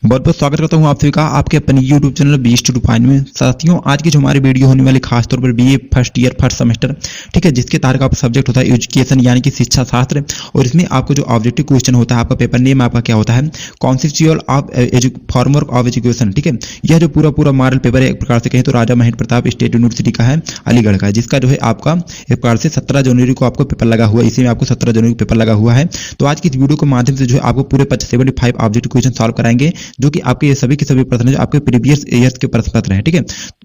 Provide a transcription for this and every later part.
बहुत बहुत स्वागत करता हूं आप सभी का आपके अपने YouTube चैनल बीस टू फाइन में। साथियों, आज की जो हमारी वीडियो होने वाली खास तौर पर BA first year first semester, ठीक है, जिसके तहत का सब्जेक्ट होता है एजुकेशन यानी कि शिक्षा शास्त्र। और इसमें आपको जो ऑब्जेक्टिव क्वेश्चन होता है, आपका पेपर नेम आपका क्या होता है, conceptual of framework of education. ठीक है, यह जो पूरा मॉडल पेपर है एक प्रकार से कहें तो राजा महेंद्र प्रताप स्टेट यूनिवर्सिटी का है, अलीगढ़ का, जिसका जो है आपका एक प्रकार से 17 जनवरी को आपको पेपर लगा हुआ है। इसी में आपको 17 जनवरी को पेपर लगा हुआ है। तो आज की इस वीडियो के माध्यम से जो है आपको पूरे 75 ऑब्जेक्टिव क्वेश्चन सॉल्व कराएंगे, जो कि आपके ये सभी के सभी प्रश्न जो आपके प्रीवियस ईयर्स के प्रश्न पत्र हैं। ठीक है,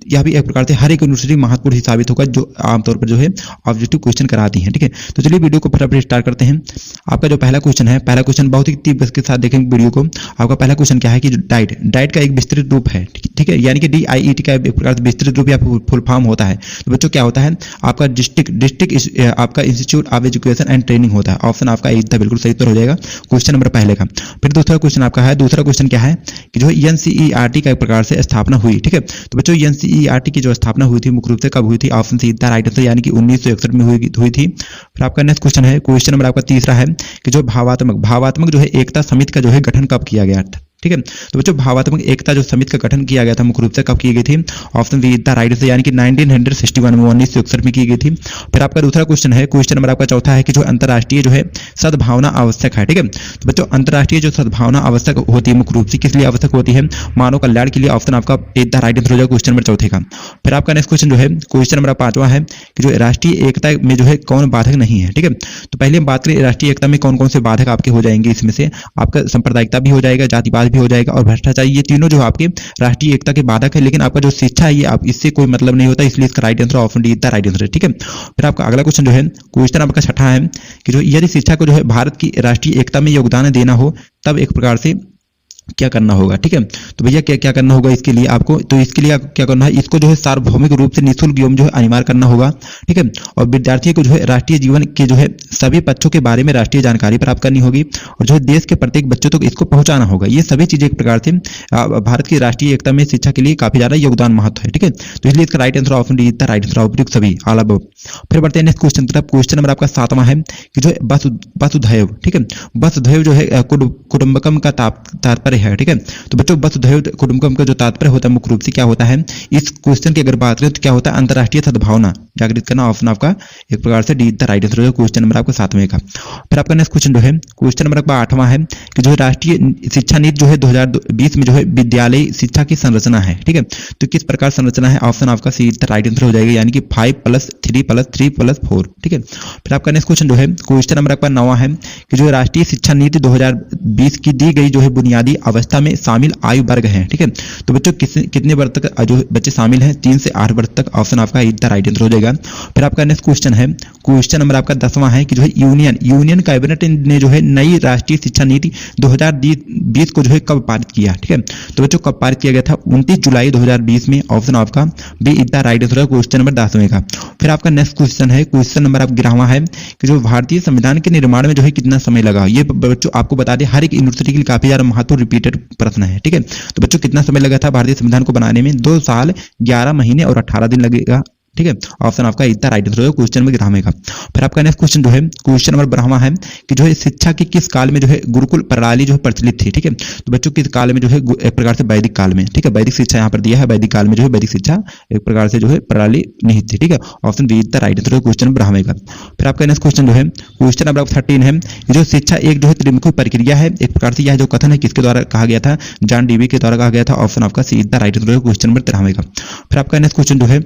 यह भी एक प्रकार से हर एक यूनिवर्सिटी महत्वपूर्ण ही साबित होगा, जो आमतौर पर जो है ऑब्जेक्टिव क्वेश्चन कराती है। ठीक है, तो चलिए वीडियो को फटाफट स्टार्ट करते हैं। आपका जो पहला क्वेश्चन है, पहला क्वेश्चन बहुत ही तीव्र के साथ देखेंगे वीडियो को। आपका पहला क्वेश्चन क्या है कि डाइट का एक विस्तृत रूप है। ठीक है, यानी कि DIET का एक प्रकार से विस्तृत रूप या फुल फॉर्म होता है। तो बच्चों क्या होता है आपका डिस्ट्रिक्ट आपका institute of education and training होता है। ऑप्शन आपका ए बिल्कुल सही उत्तर हो जाएगा क्वेश्चन नंबर पहले का। फिर दूसरा क्वेश्चन आपका है, दूसरा क्वेश्चन क्या है कि जो NCERT का एक प्रकार से स्थापना हुई। ठीक है, तो बच्चों NCERT की जो स्थापना हुई थी मुख्य रूप से कब हुई थी, ऑप्शन सी था राइट आंसर, यानी कि 1961 में हुई थी। फिर आपका नेक्स्ट क्वेश्चन है, क्वेश्चन नंबर आपका तीसरा है कि जो भावात्मक जो है एकता समिति का जो है गठन कब किया गया था। ठीक है, तो बच्चों भावात्मक एकता जो समिति का गठन किया गया था मुख्य रूप से कब की गई थी, ऑप्शन बी था राइट आंसर, यानी कि 1961 में 1961 में की गई थी। फिर आपका दूसरा क्वेश्चन है, क्वेश्चन नंबर आपका चौथा है कि जो अंतर्राष्ट्रीय जो है सद्भावना आवश्यक है। ठीक है, तो बच्चों अंतर्राष्ट्रीय जो सद्भावना आवश्यक होती है मुख्य रूप से किस लिए आवश्यक होती है, मानव कल्याण के लिए। ऑप्शन आपका ए था राइट आंसर हो जाएगा क्वेश्चन नंबर चौथे का। फिर आपका नेक्स्ट क्वेश्चन जो है, क्वेश्चन नंबर पांचवा है कि जो राष्ट्रीय एकता में जो है कौन बाधक नहीं है। ठीक है, तो पहले हम बात करें राष्ट्रीय एकता में कौन कौन से बाधक आपके हो जाएंगे। इसमें से आपका सांप्रदायिकता भी हो जाएगा, जातिवाद भी हो जाएगा और भ्रष्टाचार, ये तीनों जो आपके राष्ट्रीय एकता के बाधक है। लेकिन आपका जो शिक्षा है ये आप इससे कोई मतलब नहीं होता, इसलिए इसका राइट आंसर ऑप्शन डी था राइट आंसर है। ठीक है, फिर आपका अगला क्वेश्चन जो है, क्वेश्चन आपका छठा है कि जो यदि शिक्षा को जो है भारत की राष्ट्रीय एकता में योगदान देना हो तब एक प्रकार से क्या करना होगा। ठीक है, तो भैया क्या करना होगा इसके लिए आपको, तो इसके लिए क्या करना है, इसको जो है सार्वभौमिक रूप से निःशुल्क एवं जो है अनिवार्य करना होगा। ठीक है, और विद्यार्थियों को जो है राष्ट्रीय जीवन के जो है सभी पक्षों के बारे में राष्ट्रीय जानकारी प्राप्त करनी होगी और जो है देश के प्रत्येक बच्चों तक इसको पहुंचाना होगा। ये सभी चीजें एक प्रकार से भारत की राष्ट्रीय एकता में शिक्षा के लिए काफी ज्यादा योगदान महत्व है। ठीक है, तो इसलिए इसका राइट आंसर ऑप्शन डी था राइट आंसर उपयुक्त सभी ऑल अबव। फिर बढ़ते हैं नेक्स्ट क्वेश्चन तरफ। क्वेश्चन नंबर आपका सातवां है कि जो है वसुधैव। ठीक है, वसुधैव जो है कुटुंबकम का तात्पर्य है। ठीक है, तो बच्चों वसुधैव कुटुंबकम का जो तात्पर्य होता है मुख्य रूप से क्या होता है, इस क्वेश्चन की अगर बात करें तो क्या होता है अंतर्राष्ट्रीय सद्भावना जागृत करना। ऑप्शन आपका एक प्रकार से डी द राइट आंसर है क्वेश्चन नंबर आपका सातवें का। फिर आपका नेक्स्ट क्वेश्चन जो है, क्वेश्चन नंबर आपका आठवां है कि जो राष्ट्रीय शिक्षा नीति जो है 2020 में जो है विद्यालय शिक्षा की संरचना है। ठीक है, तो किस प्रकार संरचना है, ऑप्शन आपका सी द राइट आंसर हो जाएगा, यानी कि 5+3+3+4। ठीक है, फिर आपका नेक्स्ट क्वेश्चन जो है, क्वेश्चन नंबर आपका 9वां है कि जो राष्ट्रीय शिक्षा नीति 2020 की दी गई जो है बुनियादी अवस्था में शामिल आयु वर्ग है। ठीक है, तो बच्चों कितने वर्ष तक जो बच्चे शामिल हैं, 3 से 8 वर्ष तक। ऑप्शन आपका इतना राइट आंसर हो जाएगा। फिर आपका नेक्स्ट क्वेश्चन है, क्वेश्चन नंबर आपका 10वां है कि जो है यूनियन कैबिनेट ने जो है नई राष्ट्रीय शिक्षा नीति 2020 को जो है कब पारित किया। ठीक है, तो बच्चों कब पारित किया गया था, 29 जुलाई 2020 में। ऑप्शन आपका बी इतना राइट आंसर है क्वेश्चन नंबर 10वें का। फिर आपका नेक्स्ट क्वेश्चन है, क्वेश्चन नंबर आप 11वां है कि जो भारतीय संविधान के निर्माण में जो है कितना समय लगा। ये बच्चों आपको बता दें हर एक यूनिवर्सिटी के लिए काफी ज्यादा महत्वपूर्ण रिपीटेड प्रश्न है। ठीक है, तो बच्चों कितना समय लगा था भारतीय संविधान को बनाने में, 2 साल 11 महीने और 18 दिन लगेगा। ठीक है, ऑप्शन आपका इतना राइट आंसर है क्वेश्चन नंबर 11 का। फिर आपका नेक्स्ट क्वेश्चन जो है, क्वेश्चन नंबर 12वां है कि जो है शिक्षा की किस काल में जो है गुरुकुल प्रणाली जो है प्रचलित थी। ठीक है, तो बच्चों किस काल में जो है एक प्रकार से वैदिक काल में। ठीक है, वैदिक शिक्षा यहाँ पर दिया है, वैदिक काल में जो है वैदिक शिक्षा एक प्रकार से जो है प्रणाली नहीं थी। ठीक है, ऑप्शन बी इतना राइट आंसर है क्वेश्चन नंबर 12 का। फिर आपका नेक्स्ट क्वेश्चन जो है, क्वेश्चन नंबर 13 है कि जो शिक्षा एक जो है त्रिमुखी प्रक्रिया है। एक प्रकार से यह जो कथन है किसके द्वारा कहा गया था, जॉन डीवी के द्वारा कहा गया था। ऑप्शन आपका सी इतना राइट आंसर है क्वेश्चन नंबर 13 का। फिर आपका नेक्स्ट क्वेश्चन जो है,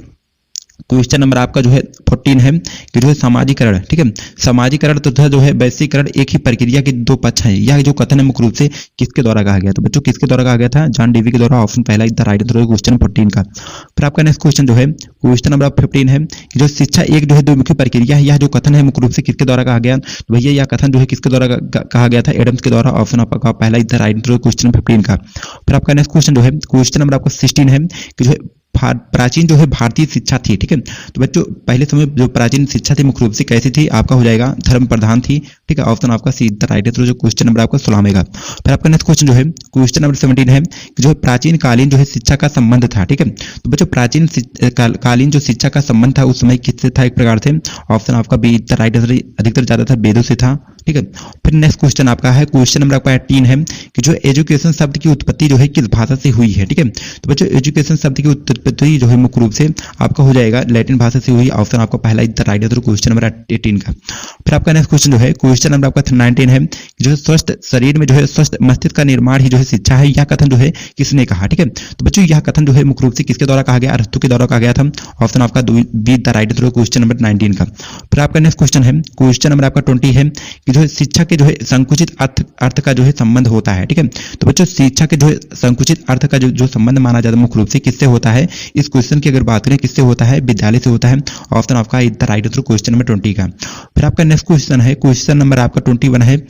क्वेश्चन नंबर आपका जो है 14 है कि जो है सामाजिकरण। ठीक है, सामाजिकरण तथा जो है वैश्वीकरण एक ही प्रक्रिया के 2 पक्ष हैं। यह जो कथन है मुख्य रूप से किसके द्वारा कहा गया था, बच्चों किसके द्वारा कहा गया था, जॉन डीवी के द्वारा। ऑप्शन पहला इतना राइट आंसर है क्वेश्चन 14 का। फिर आपका नेक्स्ट क्वेश्चन जो है, क्वेश्चन नंबर 15 है कि जो शिक्षा एक जो है द्विमुखी प्रक्रिया है। यह जो कथन है मुख्य रूप से किसके द्वारा कहा गया, तो भैया यह कथन जो है किसके द्वारा कहा गया था, एडम्स के द्वारा। ऑप्शन आपका पहला इतना राइट आंसर है क्वेश्चन 15 का। फिर आपका नेक्स्ट क्वेश्चन जो है, क्वेश्चन नंबर आपका 16 है कि जो है प्राचीन जो है भारतीय शिक्षा थी। ठीक है, तो बच्चों पहले समय जो प्राचीन शिक्षा थी मुख्य रूप से कैसी थी, आपका हो जाएगा धर्म प्रधान थी। ठीक है, ऑप्शन आपका सी द राइट आंसर जो क्वेश्चन नंबर आपका 16 का। फिर आपका नेक्स्ट क्वेश्चन जो है, क्वेश्चन नंबर 17 है कि जो प्राचीन कालीन जो है शिक्षा का संबंध था। ठीक है, तो बच्चों प्राचीन कालीन जो शिक्षा का संबंध था उस समय किससे था, एक प्रकार से। ऑप्शन आपका बी द राइट आंसर अधिकतर ज्यादातर वेदों से था। ठीक है। फिर नेक्स्ट क्वेश्चन आपका है, क्वेश्चन नंबर आपका 18 है कि जो एजुकेशन शब्द की उत्पत्ति जो है किस भाषा से हुई है। ठीक है, तो बच्चों एजुकेशन शब्द की उत्पत्ति जो है मुख्य रूप से आपका हो जाएगा लैटिन भाषा से हुई। ऑप्शन आपका पहला is the right answer question number 18 का। फिर आपका नेक्स्ट क्वेश्चन जो है, क्वेश्चन नंबर आपका 19 है, जो है स्वस्थ शरीर में जो है स्वस्थ मस्तिष्क का निर्माण ही जो है शिक्षा है। यह कथन जो है किसने कहा। ठीक है, तो बच्चों यह कथन जो है मुख्य रूप से किसके द्वारा कहा गया, अरस्तु के द्वारा कहा गया था। ऑप्शन आपका be the right answer question number 19 का। फिर आपका नेक्स्ट क्वेश्चन है, क्वेश्चन नंबर आपका 20 है कि जो है शिक्षा के जो है संकुचित अर्थ का जो है संबंध होता है। ठीक है, तो बच्चों शिक्षा के जो है संकुचित अर्थ का जो संबंध माना जाता है मुख्य रूप से किससे होता है। इस क्वेश्चन की अगर बात करें किससे होता है, विद्यालय से होता है। ऑप्शन आपका is the right answer question number 20 का। फिर आपका नेक्स्ट क्वेश्चन है, क्वेश्चन नंबर आपका 21 है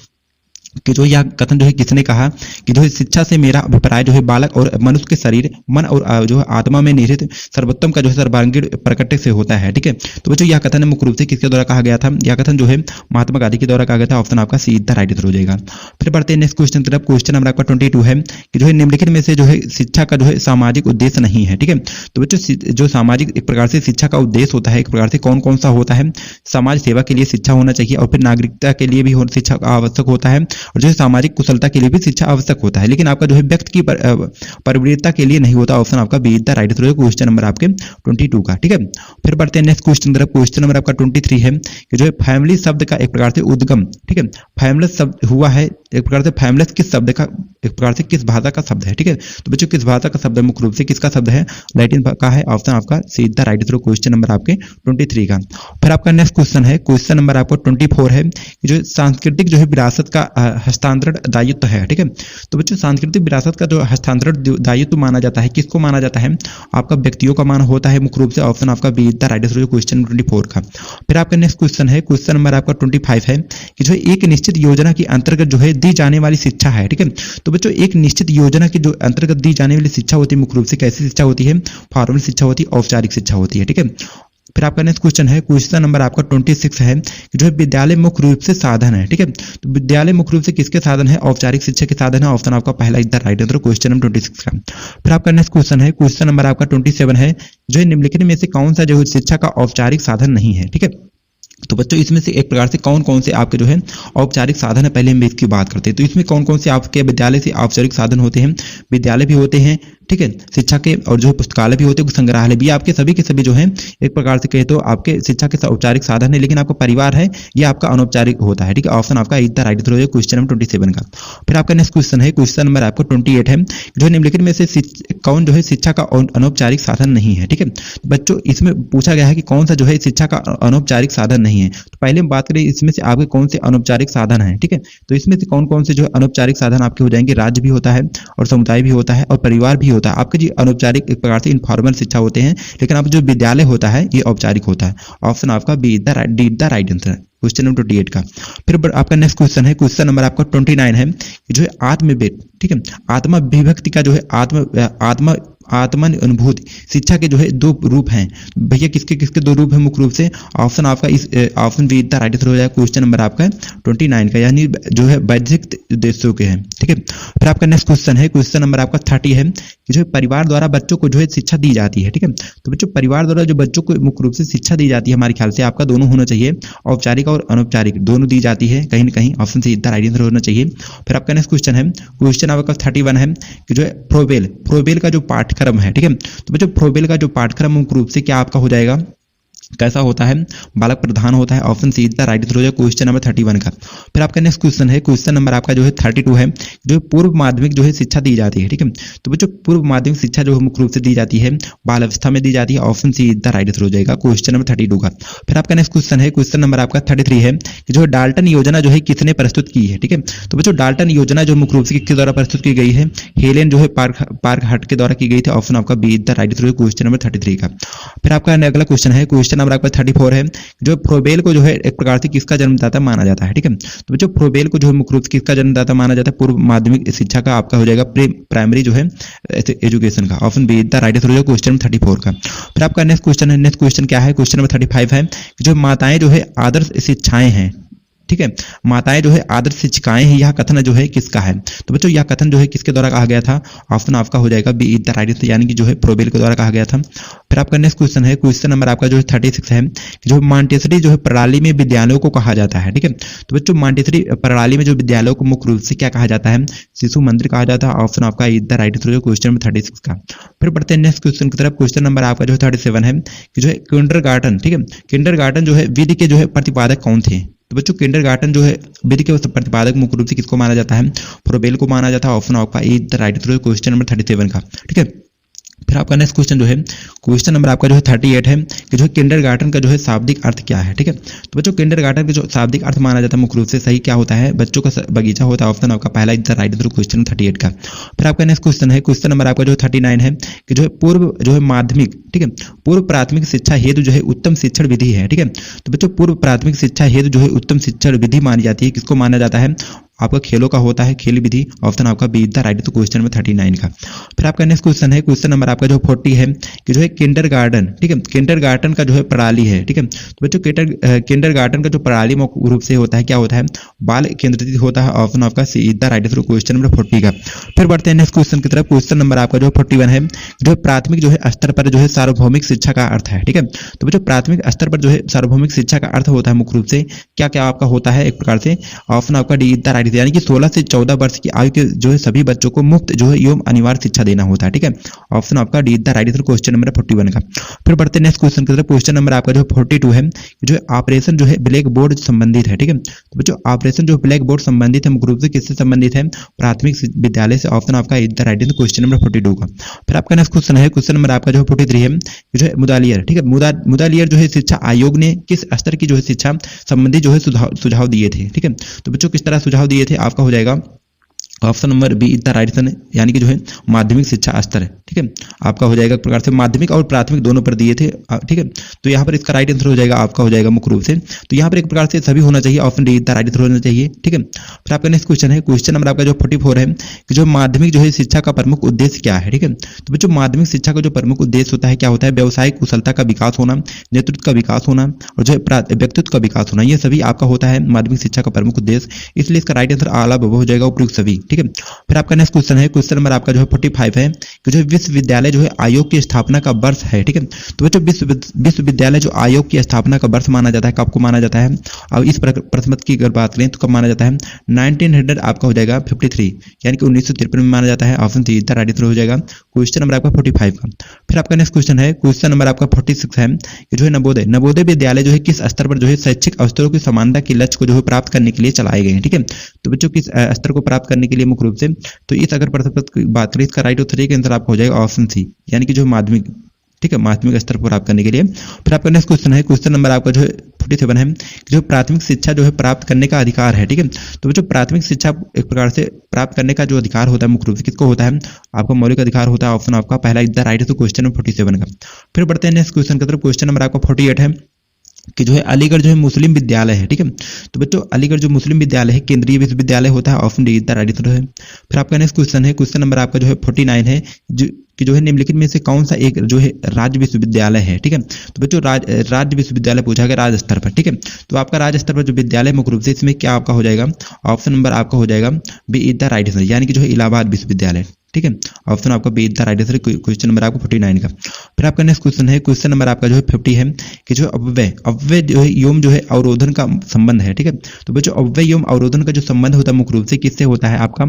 कि जो यह कथन जो है किसने कहा कि जो है शिक्षा से मेरा अभिप्राय जो है बालक और मनुष्य के शरीर, मन और जो है आत्मा में निहित सर्वोत्तम का जो है सर्वांगीण प्रकट से होता है। ठीक है, तो बच्चों यह कथन मुख्य रूप से किसके द्वारा कहा गया था। यह कथन जो है महात्मा गांधी के द्वारा कहा गया था। ऑप्शन आपका सी द राइट आंसर हो जाएगा। फिर बढ़ते हैं नेक्स्ट क्वेश्चन तरफ। क्वेश्चन नंबर आपका 22 है कि जो है निम्नलिखित में से जो है शिक्षा का जो है सामाजिक उद्देश्य नहीं है। ठीक है, तो बच्चों जो सामाजिक एक प्रकार से शिक्षा का उद्देश्य होता है एक प्रकार से कौन कौन सा होता है। समाज सेवा के लिए शिक्षा होना चाहिए, और फिर नागरिकता के लिए भी शिक्षा आवश्यक होता है, और जो है सामाजिक कुशलता के लिए भी शिक्षा आवश्यक होता है, लेकिन आपका जो है व्यक्ति की प्रवृत्ति के लिए नहीं होता। ऑप्शन आपका be the right answer question number आपके 22 का। ठीक है, फिर बढ़ते हैं नेक्स्ट क्वेश्चन तरफ। क्वेश्चन नंबर आपका 23 है कि जो है फैमिली शब्द का एक प्रकार से उद्गम, ठीक है, फैमिली शब्द हुआ है एक प्रकार से, फैमिली किस शब्द का एक प्रकार से किस भाषा का शब्द है। ठीक है, तो बच्चों किस भाषा का शब्द है, मुख्य रूप से किसका शब्द है, लैटिन का है। ऑप्शन आपका see the right answer question number आपके 23 का। फिर आपका नेक्स्ट क्वेश्चन है, क्वेश्चन नंबर आपको 24 है कि जो सांस्कृतिक जो है विरासत का हस्तांतरण दायित्व है। ठीक है, तो बच्चों सांस्कृतिक विरासत का जो हस्तांतरण दायित्व माना जाता है किसको माना जाता है, आपका व्यक्तियों का मान होता है मुख्य रूप से। ऑप्शन आपका be the right answer question 24 का। फिर आपका नेक्स्ट क्वेश्चन है, क्वेश्चन नंबर आपका 25 है कि जो एक निश्चित योजना के अंतर्गत जो है दी जाने वाली शिक्षा है। ठीक है, तो बच्चों एक निश्चित योजना की जो अंतर्गत दी जाने वाली शिक्षा होती है मुख्य रूप से कैसी शिक्षा होती है, फॉर्मल शिक्षा होती है, औपचारिक शिक्षा होती है। ठीक है, फिर आपका नेक्स्ट क्वेश्चन है, क्वेश्चन नंबर आपका 26 है कि जो है विद्यालय मुख्य रूप से साधन है। ठीक है, तो विद्यालय मुख्य रूप से किसके साधन है, औपचारिक शिक्षा के साधन है। ऑप्शन आपका पहला is the right answer question number 26 का। फिर आपका नेक्स्ट क्वेश्चन है, क्वेश्चन नंबर आपका 27 है जो है निम्नलिखित में से कौन सा जो है शिक्षा का औपचारिक साधन नहीं है। ठीक है, तो बच्चों इसमें से एक प्रकार से कौन कौन से आपके जो है औपचारिक साधन है, पहले हम इसकी बात करते हैं। तो इसमें कौन कौन से आपके विद्यालय से औपचारिक साधन होते हैं, विद्यालय भी होते हैं, ठीक है, शिक्षा के, और जो पुस्तकालय भी होते हैं, संग्रहालय भी, आपके सभी के सभी जो है एक प्रकार से कहे तो आपके शिक्षा के औपचारिक साधन है, लेकिन आपका परिवार है ये आपका अनौपचारिक होता है। ठीक है, ऑप्शन आपका इज द राइट आंसर है क्वेश्चन नंबर 27 का। फिर आपका नेक्स्ट क्वेश्चन है, क्वेश्चन नंबर आपका 28 है जो निम्नलिखित में से कौन जो है शिक्षा का अनौपचारिक साधन नहीं है। ठीक है, तो बच्चों इसमें पूछा गया है कि कौन सा जो है शिक्षा का अनौपचारिक साधन नहीं है। तो पहले हम बात करें इसमें से आपके कौन से अनौपचारिक साधन है। ठीक है, तो इसमें से कौन कौन से जो है अनौपचारिक साधन आपके हो जाएंगे, राज्य भी होता है और समुदाय भी होता है और परिवार भी होता है। आपके जी अनौपचारिक एक प्रकार से इनफॉर्मल शिक्षा होते हैं, लेकिन आप जो विद्यालय होता है ये औपचारिक होता है। ऑप्शन आपका be the right answer question number 28 का। फिर आपका नेक्स्ट क्वेश्चन है, क्वेश्चन नंबर आपका 29 है जो है आत्मवेद, ठीक है, आत्मा विभक्ति का जो है आत्म अनुभूति शिक्षा के जो है दो रूप हैं। भैया किसके किसके दो रूप हैं मुख्य रूप से। ऑप्शन आपका इस option be the right answer हो जाएगा क्वेश्चन नंबर आपका 29 का, यानी जो है वैज्ञानिक उद्देश्यों के हैं। ठीक है, फिर आपका नेक्स्ट क्वेश्चन है, क्वेश्चन नंबर आपका 30 है कि जो है परिवार द्वारा बच्चों को जो है शिक्षा दी जाती है। ठीक है, तो बच्चों परिवार द्वारा जो बच्चों को मुख्य रूप से शिक्षा दी जाती है हमारे ख्याल से आपका दोनों होना चाहिए, औपचारिक और अनौपचारिक दोनों दी जाती है कहीं ना कहीं। Option see the right answer होना चाहिए। फिर आपका नेक्स्ट क्वेश्चन है, क्वेश्चन आपका 31 है कि जो है प्रोबेल का जो पाठ्यक्रम है। ठीक है, तो बच्चों प्रोबेल का जो पाठ्यक्रम मुख्य रूप से क्या आपका हो जाएगा, कैसा होता है, बालक प्रधान होता है। Option see the right answer हो जाएगा क्वेश्चन नंबर 31 का। फिर आपका नेक्स्ट क्वेश्चन है, क्वेश्चन नंबर आपका जो है 32 है जो पूर्व माध्यमिक जो है शिक्षा दी जाती है। ठीक है, तो बच्चों पूर्व माध्यमिक शिक्षा जो मुख्य रूप से दी जाती है बाल अवस्था में दी जाती है। Option see the right answer हो जाएगा क्वेश्चन नंबर 32 का। फिर आपका नेक्स्ट क्वेश्चन है, क्वेश्चन नंबर आपका 33 है कि जो डाल्टन योजना जो है किसने प्रस्तुत की है। ठीक है, तो बच्चों डाल्टन योजना जो मुख्य रूप से किसके द्वारा प्रस्तुत की गई है, हेलेन जो है पार्क हट के द्वारा की गई थी। ऑप्शन आपका be the right answer question number 33 का। फिर आपका अगला क्वेश्चन है, क्वेश्चन नंबर आपका 34 है जो प्रोबेल को जो है एक प्रकार से किसका जन्मदाता माना जाता है। ठीक है, तो बच्चों प्रोबेल को जो है मुख्य रूप से किसका जन्मदाता माना जाता है, पूर्व माध्यमिक शिक्षा का आपका हो जाएगा प्राइमरी जो है एजुकेशन का। Option be the right answer हो जाएगा क्वेश्चन नंबर 34 का। फिर आपका नेक्स्ट क्वेश्चन है, नेक्स्ट क्वेश्चन क्या है, क्वेश्चन नंबर 35 है जो माताएं जो है आदर्श शिक्षाएं हैं। ठीक ठीक है, माताएं जो है आदर्श शिक्षिकाएं हैं, यह कथन जो है किसका है? तो बच्चों यह कथन जो है किसके द्वारा कहा गया था? ऑप्शन आपका हो जाएगा B is the right answer, यानी कि जो है फ्रोबेल के द्वारा कहा गया था। फिर आपका नेक्स्ट क्वेश्चन है, क्वेश्चन नंबर आपका जो है 36 है कि जो मॉन्टेसरी जो है प्रणाली में विद्यालयों को कहा जाता है, ठीक है। तो बच्चों मॉन्टेसरी प्रणाली में जो विद्यालयों को मुख्य रूप से क्या कहा जाता है? शिशु मंदिर कहा जाता है। ऑप्शन आपका is the right answer question number 36 का। फिर बढ़ते हैं नेक्स्ट क्वेश्चन की तरफ। क्वेश्चन नंबर आपका जो है 37 है कि जो है किंडरगार्टन, ठीक है, किंडरगार्टन जो है विधि के जो है प्रतिपादक कौन थे? तो बच्चों किंडरगार्टन जो है विधि के प्रतिपादक मुख्य रूप से किसको माना जाता है? फ्रोबेल को माना जाता है। ऑप्शन आपका is the right answer question number 37 का, ठीक है। फिर आपका नेक्स्ट क्वेश्चन जो है, क्वेश्चन नंबर आपका जो है 38 है कि जो है किंडरगार्टन का जो है शाब्दिक अर्थ क्या है, ठीक है। तो बच्चों किंडरगार्टन का जो शाब्दिक अर्थ माना जाता है मुख्य रूप से सही क्या होता है? बच्चों का बगीचा होता है। ऑप्शन आपका पहला is the right answer question 38 का। फिर आपका नेक्स्ट क्वेश्चन है, क्वेश्चन नंबर आपका जो है 39 है कि जो है पूर्व जो है माध्यमिक, ठीक है, पूर्व प्राथमिक शिक्षा हेतु जो है उत्तम शिक्षण विधि है, ठीक है। तो बच्चों पूर्व प्राथमिक शिक्षा हेतु जो है उत्तम शिक्षण विधि मानी जाती है, किसको माना जाता है? आपका खेलों का होता है, खेल विधि। ऑप्शन आपका बी द राइट, तो क्वेश्चन नंबर 39 का। फिर आपका नेक्स्ट क्वेश्चन है, क्वेश्चन नंबर आपका जो 40 है कि जो है किंडरगार्टन, ठीक है, किंडरगार्टन का जो है प्रणाली है, ठीक है। तो बच्चों किंडरगार्टन का जो प्रणाली मुख्य रूप से होता है क्या होता है? बाल केंद्रित होता है। ऑप्शन आपका see the right answer question number 40 का। फिर बढ़ते हैं नेक्स्ट क्वेश्चन की तरफ। क्वेश्चन नंबर आपका जो 41 है जो प्राथमिक जो है स्तर पर जो है सार्वभौमिक शिक्षा का अर्थ है, ठीक है। तो बच्चों प्राथमिक स्तर पर जो है सार्वभौमिक शिक्षा का अर्थ होता है मुख्य रूप से क्या क्या आपका होता है? एक प्रकार से ऑप्शन आपका डी द राइट, यानी कि 16 से 14 वर्ष की आयु के जो है सभी बच्चों को मुफ्त जो है एवं अनिवार्य शिक्षा देना होता है, ठीक है। ऑप्शन आपका D the right answer question number 41 का। फिर बढ़ते हैं नेक्स्ट क्वेश्चन की तरफ। क्वेश्चन नंबर आपका जो 42 है जो है ऑपरेशन जो है ब्लैक बोर्ड संबंधित है, ठीक है। तो बच्चों ऑपरेशन जो ब्लैक बोर्ड संबंधित है मुख्य रूप से किससे संबंधित है? प्राथमिक विद्यालय से। ऑप्शन आपका is the right answer question number 42 का। फिर आपका नेक्स्ट क्वेश्चन है, क्वेश्चन नंबर आपका जो 43 है जो है मुदालियर, ठीक है, मुदालियर जो है शिक्षा आयोग ने किस स्तर की जो है शिक्षा संबंधी जो है सुझाव दिए थे, ठीक है। तो बच्चों किस तरह सुझाव दिए थे? आपका हो जाएगा option number B is the right answer, यानी कि जो है माध्यमिक शिक्षा स्तर है, ठीक है। आपका हो जाएगा एक प्रकार से माध्यमिक और प्राथमिक दोनों पर दिए थे, ठीक है। तो यहाँ पर इसका राइट आंसर हो जाएगा आपका हो जाएगा मुख्य रूप से, तो यहाँ पर एक प्रकार से सभी होना चाहिए। Option D is the right answer होना चाहिए, ठीक है। फिर आपका नेक्स्ट क्वेश्चन है, क्वेश्चन नंबर आपका जो 44 है कि जो माध्यमिक जो है शिक्षा का प्रमुख उद्देश्य क्या है, ठीक है। तो बच्चों माध्यमिक शिक्षा का जो प्रमुख उद्देश्य होता है क्या होता है? व्यावसायिक कुशलता का विकास होना, नेतृत्व का विकास होना और जो है व्यक्तित्व का विकास होना, ये सभी आपका होता है माध्यमिक शिक्षा का प्रमुख उद्देश्य। इसलिए इसका राइट आंसर आला बब हो जाएगा उपयुक्त सभी, ठीक है। फिर आपका नेक्स्ट क्वेश्चन है, क्वेश्चन नंबर आपका जो है 45 है कि जो विश्वविद्यालय जो है आयोग की स्थापना का वर्ष है, ठीक है। तो बच्चों विश्वविद्यालय जो आयोग की स्थापना का वर्ष माना जाता है, कब को माना जाता है? अब इस प्रथम की अगर बात करें तो कब माना जाता है? 1900 आपका हो जाएगा 53, यानी कि 1953 में माना जाता है। Option see the right answer हो जाएगा क्वेश्चन नंबर आपका 45 का। फिर आपका नेक्स्ट क्वेश्चन है, क्वेश्चन नंबर आपका 46 है कि जो है नवोदय विद्यालय जो है किस स्तर पर जो है शैक्षिक अवसरों की समानता के लक्ष्य को जो है प्राप्त करने के लिए चलाए गए हैं, ठीक है। तो बच्चों किस स्तर को प्राप्त करने के लिए मुख्य रूप से, तो इस अगर प्रथम पद की बात करें इसका राइट आंसर के आंसर आपका हो जाएगा ऑप्शन सी, यानी कि जो माध्यमिक, ठीक है, माध्यमिक स्तर पर प्राप्त करने के लिए। फिर आपका नेक्स्ट क्वेश्चन है, क्वेश्चन नंबर आपका जो है 47 है जो प्राथमिक शिक्षा जो है प्राप्त करने का अधिकार है, ठीक है। तो जो प्राथमिक शिक्षा एक प्रकार से प्राप्त करने का जो अधिकार होता है मुख्य रूप से किसको होता है? आपका मौलिक अधिकार होता है। ऑप्शन आपका पहला is the right answer question number 47 का। फिर बढ़ते हैं नेक्स्ट क्वेश्चन की तरफ। क्वेश्चन नंबर आपका 48 है कि जो है अलीगढ़ जो है मुस्लिम विद्यालय है, ठीक है। तो बच्चों अलीगढ़ जो मुस्लिम विद्यालय है केंद्रीय विश्वविद्यालय होता है। Option D is the right answer है। फिर आपका नेक्स्ट क्वेश्चन है, क्वेश्चन नंबर आपका जो है 49 है जो है निम्नलिखित में से कौन सा एक जो है राज्य विश्वविद्यालय है, ठीक है। तो बच्चों राज्य विश्वविद्यालय पूछा गया राज्य स्तर पर, ठीक है। तो आपका राज्य स्तर पर जो विद्यालय मुख्य रूप से इसमें क्या आपका हो जाएगा? ऑप्शन नंबर आपका हो जाएगा B is the right answer, यानी कि जो है इलाहाबाद विश्वविद्यालय, ठीक है। ऑप्शन आपका B is the right answer question number आपका 49 का। फिर आपका नेक्स्ट क्वेश्चन है, क्वेश्चन नंबर आपका जो है 50 है कि जो अव्यय जो है एवं जो है अवरोधन का संबंध है, ठीक है। तो बच्चों अव्यय एवं अवरोधन का जो संबंध होता है मुख्य रूप से किससे होता है? आपका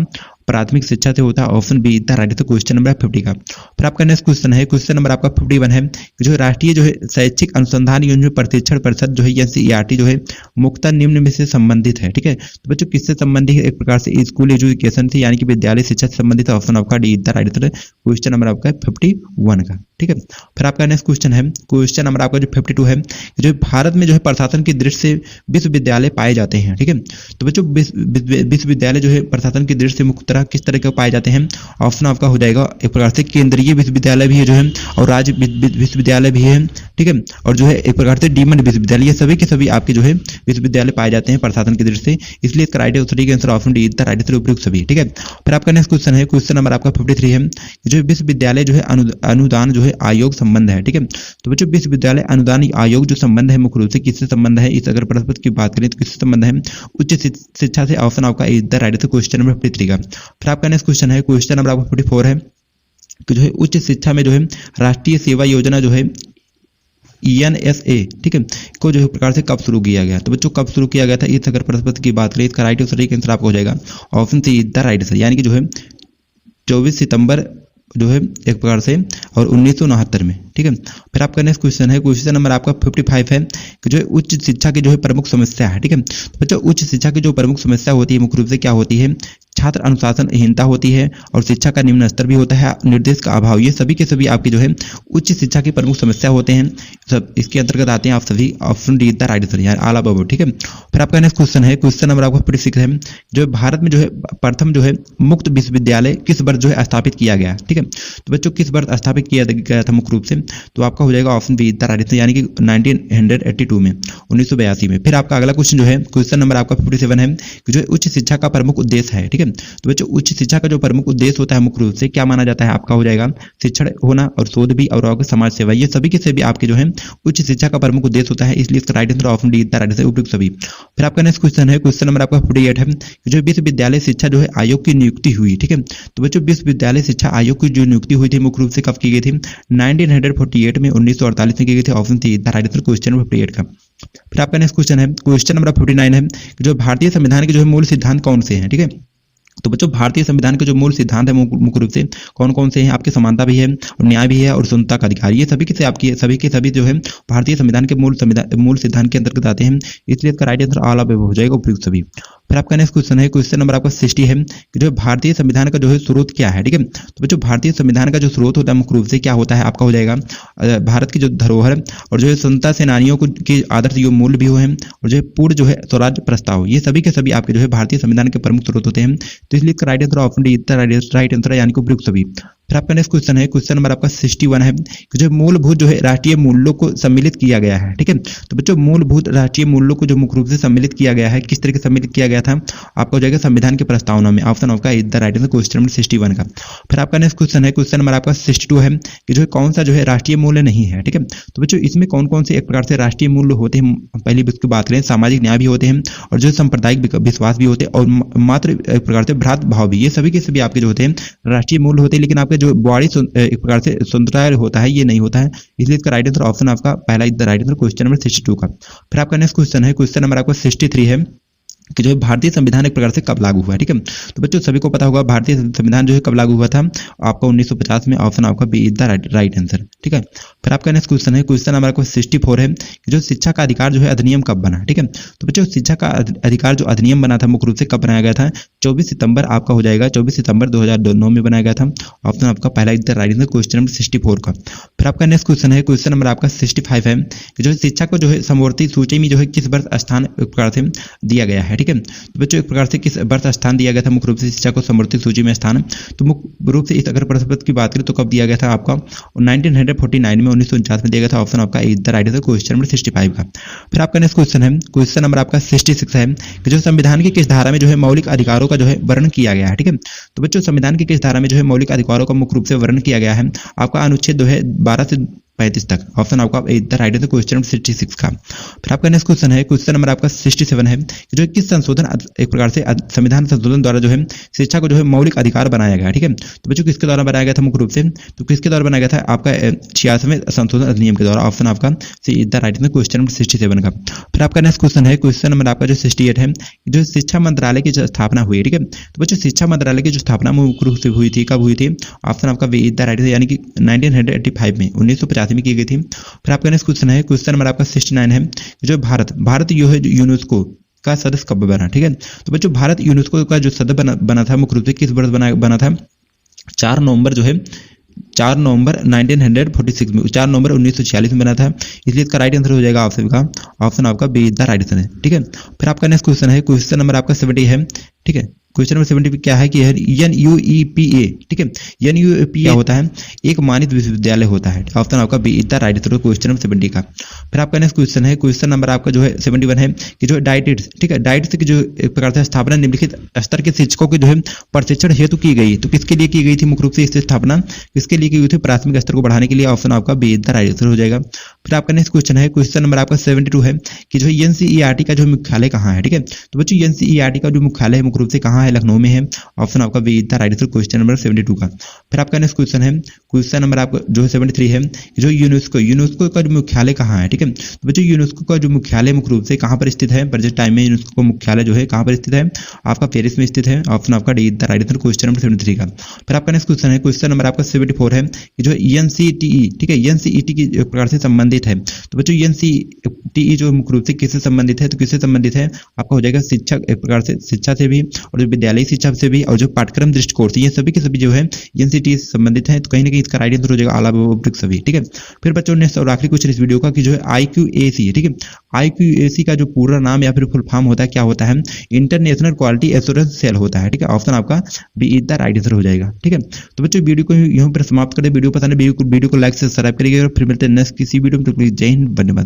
प्राथमिक शिक्षा से होता है। Option B is the right answer question number 50 का। फिर आपका नेक्स्ट क्वेश्चन है, क्वेश्चन नंबर आपका 51 है कि जो राष्ट्रीय जो है शैक्षिक अनुसंधान एवं प्रशिक्षण परिषद जो है एनसीईआरटी जो है मुख्यतः निम्न में से संबंधित है, ठीक है। तो बच्चों किससे संबंधित है? एक प्रकार से स्कूल एजुकेशन से, यानी कि विद्यालय शिक्षा से संबंधित। ऑप्शन आपका D is the right answer question number आपका 51 का, ठीक है। फिर आपका नेक्स्ट क्वेश्चन है, क्वेश्चन नंबर आपका जो 52 है जो भारत में जो है प्रशासन की दृष्टि से विश्वविद्यालय पाए जाते हैं, ठीक है। तो बच्चों विश्वविद्यालय जो है प्रशासन की दृष्टि से मुख्य तरह किस तरह के पाए जाते हैं? ऑप्शन आपका हो जाएगा एक प्रकार से केंद्रीय विश्वविद्यालय भी है जो है, और राज्य विश्वविद्यालय भी है, ठीक है, और जो है एक प्रकार से डीम्ड विश्वविद्यालय, ये सभी के सभी आपके जो है विश्वविद्यालय पाए जाते हैं प्रशासन की दृष्टि से, इसलिए इसका right answer answer option D is the right answer उपयुक्त सभी, ठीक है। फिर आपका नेक्स्ट क्वेश्चन है, क्वेश्चन नंबर आपका 53 है, जो विश्वविद्यालय जो है अनुदान जो है आयोग संबंध है, ठीक है। तो बच्चों विश्वविद्यालय अनुदान आयोग जो संबंध है मुख्य रूप से किससे संबंध है? इस अगर प्रश्न की बात करें तो किससे संबंध है? उच्च शिक्षा से। ऑप्शन आपका is the right answer question number 53 का। फिर आपका नेक्स्ट क्वेश्चन है, क्वेश्चन नंबर आपका 44 है कि जो है उच्च शिक्षा में जो है राष्ट्रीय सेवा योजना जो है ENSA, ठीक है, को जो है प्रकार से कब शुरू किया गया? तो बच्चों कब शुरू किया गया था? इस अगर प्रश्न की बात करें इसका राइट आंसर आपको हो जाएगा option C is the right answer, यानी कि जो है 24 सितंबर जो है एक प्रकार से और 1969 में, ठीक है। फिर आपका नेक्स्ट क्वेश्चन है, क्वेश्चन नंबर आपका 55 है कि जो है उच्च शिक्षा की जो है प्रमुख समस्या है, ठीक है। तो बच्चों उच्च शिक्षा की जो प्रमुख समस्या होती है मुख्य रूप से क्या होती है? छात्र अनुशासनहीनता होती है और शिक्षा का निम्न स्तर भी होता है, निर्देश का अभाव, ये सभी के सभी आपकी जो है उच्च शिक्षा की प्रमुख समस्या होते हैं। सब इसके अंतर्गत आते हैं आप सभी, option D is the right answer, यार ऑल अबव, ठीक है। फिर आपका नेक्स्ट क्वेश्चन है, क्वेश्चन नंबर आपका 46 है, जो भारत में जो है प्रथम जो है मुक्त विश्वविद्यालय किस वर्ष जो है स्थापित किया गया, ठीक है। तो बच्चों किस वर्ष स्थापित किया गया था मुख्य रूप से? तो आपका हो जाएगा option B is the right answer, यानी कि 1982 में, 1982 में। फिर आपका अगला क्वेश्चन जो है, क्वेश्चन नंबर आपका 57 है कि जो उच्च शिक्षा का प्रमुख उद्देश्य है, ठीक है। तो बच्चों उच्च शिक्षा का जो प्रमुख उद्देश्य होता है मुख्य रूप से क्या माना जाता है? आपका हो जाएगा शिक्षण होना और शोध भी और समाज सेवा, ये सभी के सभी आपके जो है उच्च शिक्षा का प्रमुख उद्देश्य होता है, इसलिए इसका right answer option D is the right answer उपयुक्त सभी। फिर आपका नेक्स्ट क्वेश्चन है, क्वेश्चन नंबर आपका 48 है कि जो विश्वविद्यालय शिक्षा जो है आयोग की नियुक्ति हुई, ठीक है। तो बच्चों विश्वविद्यालय शिक्षा आयोग की जो नियुक्ति हुई थी मुख्य रूप से कब की गई थी? 1948 में, 1948 में की गई थी, option C is the right answer question number 58 का। फिर आपका नेक्स्ट क्वेश्चन है, क्वेश्चन नंबर 59 है कि जो भारतीय संविधान के जो है मूल सिद्धांत कौन से हैं, ठीक है। तो बच्चों भारतीय संविधान के जो मूल सिद्धांत है मुख्य रूप से कौन कौन से हैं? आपके समानता भी है और न्याय भी है और स्वतंत्रता का अधिकार, ये सभी के सभी जो है भारतीय संविधान के मूल सिद्धांत के अंतर्गत आते हैं, इसलिए इसका राइट आंसर ऑल अबव हो जाएगा उपयुक्त सभी। फिर आपका नेक्स्ट क्वेश्चन है, क्वेश्चन नंबर आपका 60 है कि जो भारतीय संविधान का जो है स्रोत क्या है, ठीक है। तो बच्चों भारतीय संविधान का जो स्रोत होता है मुख्य रूप से क्या होता है? आपका हो जाएगा भारत की जो धरोहर और जो है स्वतंत्रता सेनानियों को के आदर्श जो मूल्य भी हैं और जो है पूर्ण जो है स्वराज्य प्रस्ताव, ये सभी के सभी आपके जो है भारतीय संविधान के प्रमुख स्रोत होते हैं, तो इसलिए right answer option D right answer यानी कि उपयुक्त सभी। फिर आपका नेक्स्ट क्वेश्चन है, क्वेश्चन नंबर आपका 61 है कि जो मूलभूत जो है राष्ट्रीय मूल्यों को सम्मिलित किया गया है, ठीक है। तो बच्चों मूलभूत राष्ट्रीय मूल्यों को जो मुख्य रूप से सम्मिलित किया गया है, किस तरह से सम्मिलित किया गया था? आपका हो जाएगा संविधान की प्रस्तावना में, ऑप्शन आपका is the right answer question number 61 का। फिर आपका नेक्स्ट क्वेश्चन है, क्वेश्चन नंबर आपका 62 है कि जो कौन सा जो है राष्ट्रीय मूल्य नहीं है, ठीक है। तो बच्चों इसमें कौन कौन से एक प्रकार से राष्ट्रीय मूल्य होते हैं? पहली इसकी बात करें, सामाजिक न्याय भी होते हैं और जो सांप्रदायिक विश्वास भी होते हैं और मात्र एक प्रकार से भ्रातृ भाव भी, ये सभी के सभी आपके जो होते हैं राष्ट्रीय मूल्य होते हैं, लेकिन आपके जो बॉडी एक प्रकार से स्वतंत्रता होता है ये नहीं होता है, इसलिए इसका राइट आंसर ऑप्शन आपका पहला is the right answer question number 62 का। फिर आपका नेक्स्ट क्वेश्चन है, क्वेश्चन नंबर आपका 63 है कि जो भारतीय संविधान एक प्रकार से कब लागू हुआ है, ठीक है। तो बच्चों सभी को पता होगा भारतीय संविधान जो है कब लागू हुआ था? आपका 1950 में, ऑप्शन आपका B is the right answer, ठीक है। फिर आपका नेक्स्ट क्वेश्चन है, क्वेश्चन नंबर आपका 64 है कि जो शिक्षा का अधिकार जो है अधिनियम कब बना, ठीक है। तो बच्चों शिक्षा का अधिकार जो अधिनियम बना था मुख्य रूप से कब बनाया गया था? 24 सितंबर आपका हो जाएगा 24 सितंबर 2009 में बनाया गया था, ऑप्शन आपका पहला is the right answer question number 64 का। फिर आपका नेक्स्ट क्वेश्चन है, क्वेश्चन नंबर आपका 65 है कि जो शिक्षा को जो है समवर्ती सूची में जो है किस वर्ष स्थान एक प्रकार से दिया गया है, ठीक है। तो बच्चों एक प्रकार से किस वर्ष स्थान दिया गया था मुख्य रूप से शिक्षा को समवर्ती सूची में स्थान? तो मुख्य रूप से इस अगर प्रश्न की बात करें तो कब दिया गया था? आपका 1949 में, 1949 में दिया गया था, ऑप्शन आपका is the right answer question number 65 का। फिर आपका नेक्स्ट क्वेश्चन है, क्वेश्चन नंबर आपका 66 है कि जो संविधान की किस धारा में जो है मौलिक अधिकारों का जो है वर्णन किया गया है, ठीक है। तो बच्चों संविधान की किस धारा में जो है मौलिक अधिकारों का मुख्य रूप से वर्णन किया गया है? आपका अनुच्छेद जो है 12 से 35 तक, ऑप्शन आपका is the right answer question number 66 का। फिर आपका नेक्स्ट क्वेश्चन है, क्वेश्चन नंबर आपका 67 है कि जो किस संशोधन एक प्रकार से संविधान संशोधन द्वारा जो है शिक्षा को जो है मौलिक अधिकार बनाया गया, ठीक है। तो बच्चों किसके द्वारा बनाया गया था मुख्य रूप से? तो किसके द्वारा बनाया गया था? आपका 86वें संशोधन अधिनियम के द्वारा, ऑप्शन आपका C is the right answer question number 67 का। फिर आपका नेक्स्ट क्वेश्चन है, क्वेश्चन नंबर आपका जो 68 है जो शिक्षा मंत्रालय की जो स्थापना हुई है, ठीक है। तो बच्चों शिक्षा मंत्रालय की जो स्थापना मुख्य रूप से हुई थी, कब हुई थी? ऑप्शन आपका B is the right answer, यानी कि 1985 में, 1985 में की गई थी। फिर आपका नेक्स्ट क्वेश्चन है, क्वेश्चन नंबर आपका 69 है जो भारत जो है यूनेस्को का सदस्य कब बना, ठीक है। तो बच्चों भारत यूनेस्को का जो सदस्य बना था मुख्य रूप से किस वर्ष बना था? 4 नवंबर जो है 4 नवंबर 1946 में, 4 नवंबर 1946 में बना था, इसलिए इसका राइट आंसर हो जाएगा ऑप्शन आपका B is the right answer है, ठीक है। फिर आपका नेक्स्ट क्वेश्चन है, क्वेश्चन नंबर आपका 70 है, ठीक है। क्वेश्चन नंबर 70 क्या है कि NUEPA, ठीक है, NUEPA क्या होता है? एक मानित विश्वविद्यालय होता है। ऑप्शन आपका B is the right answer question number 70 का। फिर आपका नेक्स्ट क्वेश्चन है, क्वेश्चन नंबर आपका जो है 71 है कि जो डाइटिट्स, ठीक है, डाइटिट्स की जो एक प्रकार से स्थापना निम्नलिखित स्तर के शिक्षकों के जो है प्रशिक्षण हेतु की गई। तो किसके लिए की गई थी मुख्य रूप से इसकी स्थापना? किसके लिए की गई थी? प्राथमिक स्तर को बढ़ाने के लिए। ऑप्शन आपका B is the right answer हो जाएगा। फिर आपका नेक्स्ट क्वेश्चन है, क्वेश्चन नंबर आपका 72 है कि जो NCERT का जो मुख्यालय कहाँ है, ठीक है। तो बच्चों NCERT का जो मुख्यालय है मुख्य रूप से कहाँ है? लखनऊ में है। ऑप्शन आपका B is the right answer question number 72 का। फिर आपका नेक्स्ट क्वेश्चन है, क्वेश्चन नंबर आपका जो है 73 है कि जो यूनेस्को का जो मुख्यालय कहाँ है, ठीक है। तो बच्चों यूनेस्को का जो मुख्यालय मुख्य रूप से कहाँ पर स्थित है? प्रेजेंट टाइम में यूनेस्को का मुख्यालय जो है कहाँ पर स्थित है? आपका पेरिस में स्थित है। ऑप्शन आपका D is the right answer question number 73 का। फिर आपका नेक्स्ट क्वेश्चन है, क्वेश्चन नंबर आपका 74 है कि जो NCTE, ठीक है, NCET की एक प्रकार से संबंधित है। तो बच्चों NCTE जो मुख्य रूप से किससे संबंधित है? तो किससे संबंधित है? आपका हो जाएगा शिक्षा, एक प्रकार से शिक्षा से भी, और जो विद्यालयी शिक्षा से भी, और जो पाठ्यक्रम दृष्टिकोण से, ये सभी के सभी जो है NCTE से संबंधित है। तो कहीं ना कहीं इसका राइट आंसर हो जाएगा आला सभी, ठीक है। फिर बच्चों नेक्स्ट और आखिरी क्वेश्चन इस वीडियो का कि जो है IQAC, ठीक है, IQAC का जो पूरा नाम या फिर फुल फॉर्म होता है, क्या होता है? इंटरनेशनल क्वालिटी एश्योरेंस सेल होता है, ठीक है। ऑप्शन आपका B is the right answer हो जाएगा, ठीक है। तो बच्चों वीडियो को यहाँ पर समाप्त करें। वीडियो पसंद है वीडियो को लाइक से सब्सक्राइब करिएगा और फिर मिलते हैं नेक्स्ट किसी वीडियो में। तो प्लीज जय हिंद, वंदे मातरम।